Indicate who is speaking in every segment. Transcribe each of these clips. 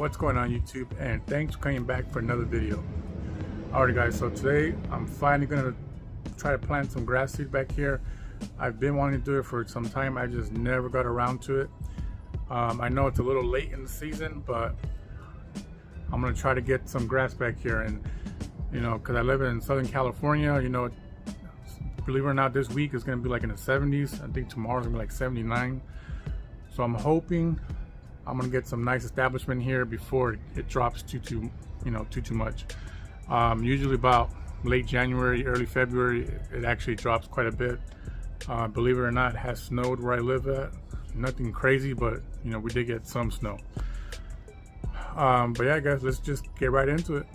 Speaker 1: What's going on YouTube, and thanks for coming back for another video. Alright guys, so today I'm finally gonna try to plant some grass seed back here. I've been wanting to do it for some time, I just never got around to it. I know it's a little late in the season, but I'm gonna try to get some grass back here. And you know, because I live in Southern California, you know, believe it or not, this week is gonna be like in the 70s. I think tomorrow's gonna be like 79. So I'm hoping I'm gonna get some nice establishment here before it drops too much. Usually about late January, early February, it actually drops quite a bit. Believe it or not, it has snowed where I live at. Nothing crazy, but you know, we did get some snow. But yeah guys, let's just get right into it.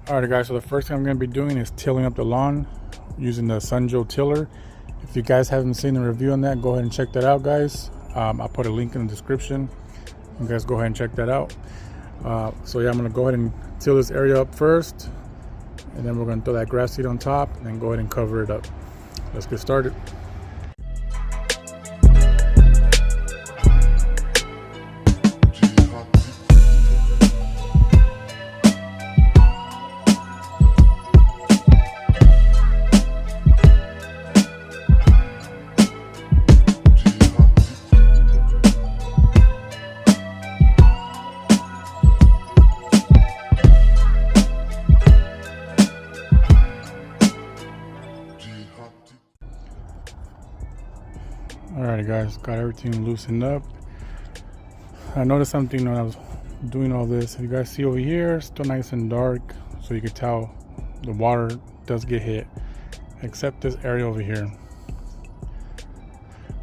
Speaker 1: Alright guys, so the first thing I'm going to be doing is tilling up the lawn using the Sunjo tiller. If you guys haven't seen the review on that, go ahead and check that out guys. I'll put a link in the description. You guys go ahead and check that out. So yeah, I'm going to go ahead and till this area up first, and then we're going to throw that grass seed on top and then go ahead and cover it up. Let's get started. Alrighty guys, got everything loosened up. I noticed something when I was doing all this. You guys see over here, still nice and dark, so you can tell the water does get hit, except this area over here.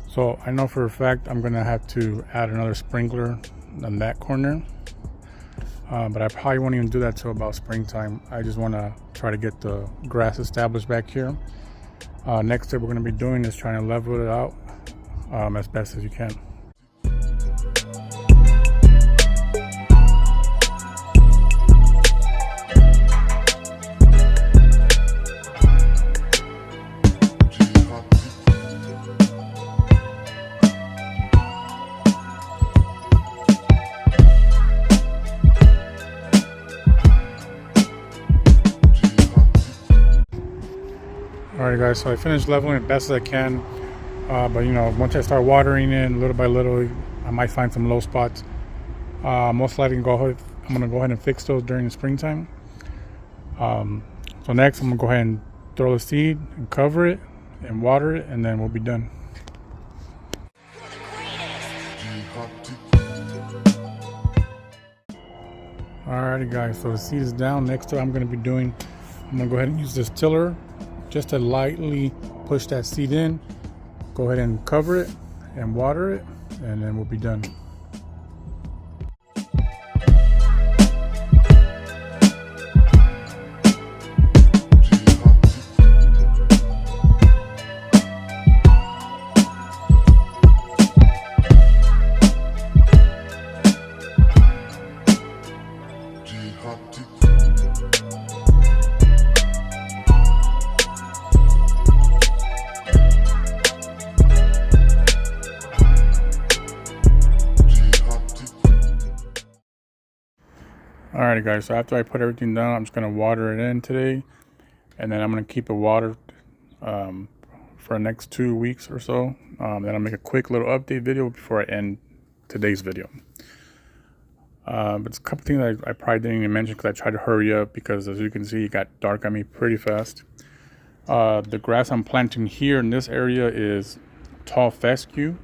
Speaker 1: So I know for a fact I'm gonna have to add another sprinkler on that corner, but I probably won't even do that till about springtime. I just want to try to get the grass established back here. Next step we're going to be doing is trying to level it out as best as you can. Alright guys, so I finished leveling it best as I can. But you know, once I start watering in little by little, I might find some low spots. Most likely I'm gonna go ahead and fix those during the springtime. So next I'm gonna go ahead and throw the seed and cover it and water it, and then we'll be done. Alrighty guys, so the seed is down. Next up I'm gonna go ahead and use this tiller just to lightly push that seed in. Go ahead and cover it and water it, and then we'll be done. Alrighty guys, so after I put everything down, I'm just going to water it in today, and then I'm going to keep it watered for the next 2 weeks or so. Then I'll make a quick little update video before I end today's video. But it's a couple things I probably didn't even mention because I tried to hurry up, because as you can see, it got dark on me pretty fast. The grass I'm planting here in this area is tall fescue,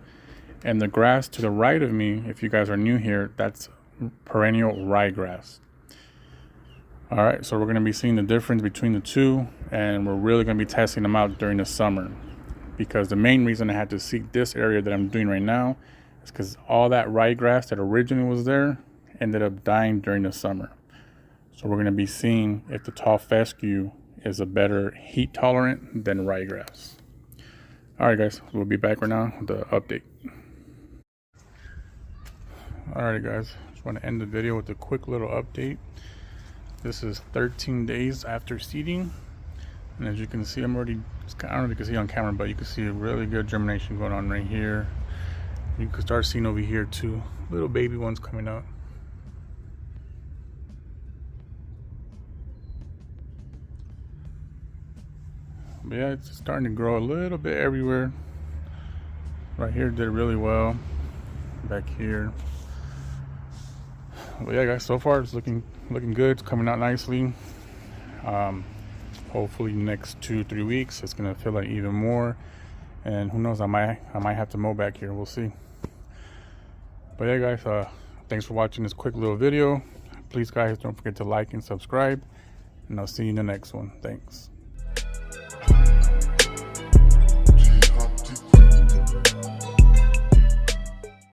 Speaker 1: and the grass to the right of me, if you guys are new here, that's perennial ryegrass. Alright, so we're going to be seeing the difference between the two, and we're really going to be testing them out during the summer, because the main reason I had to seek this area that I'm doing right now is because all that ryegrass that originally was there ended up dying during the summer. So we're going to be seeing if the tall fescue is a better heat tolerant than ryegrass. Alright guys, we'll be back right now with the update. Alright guys, just want to end the video with a quick little update. This is 13 days after seeding, and as you can see, I don't know if you can see on camera, but you can see a really good germination going on right here You can start seeing over here too, little baby ones coming out. But yeah, it's starting to grow a little bit everywhere. Right here did really well. Back here. But yeah, guys, so far it's looking good. It's coming out nicely. Hopefully next 2-3 weeks it's gonna fill out even more. And who knows, I might have to mow back here. We'll see. But yeah, guys, thanks for watching this quick little video. Please, guys, don't forget to like and subscribe. And I'll see you in the next one. Thanks.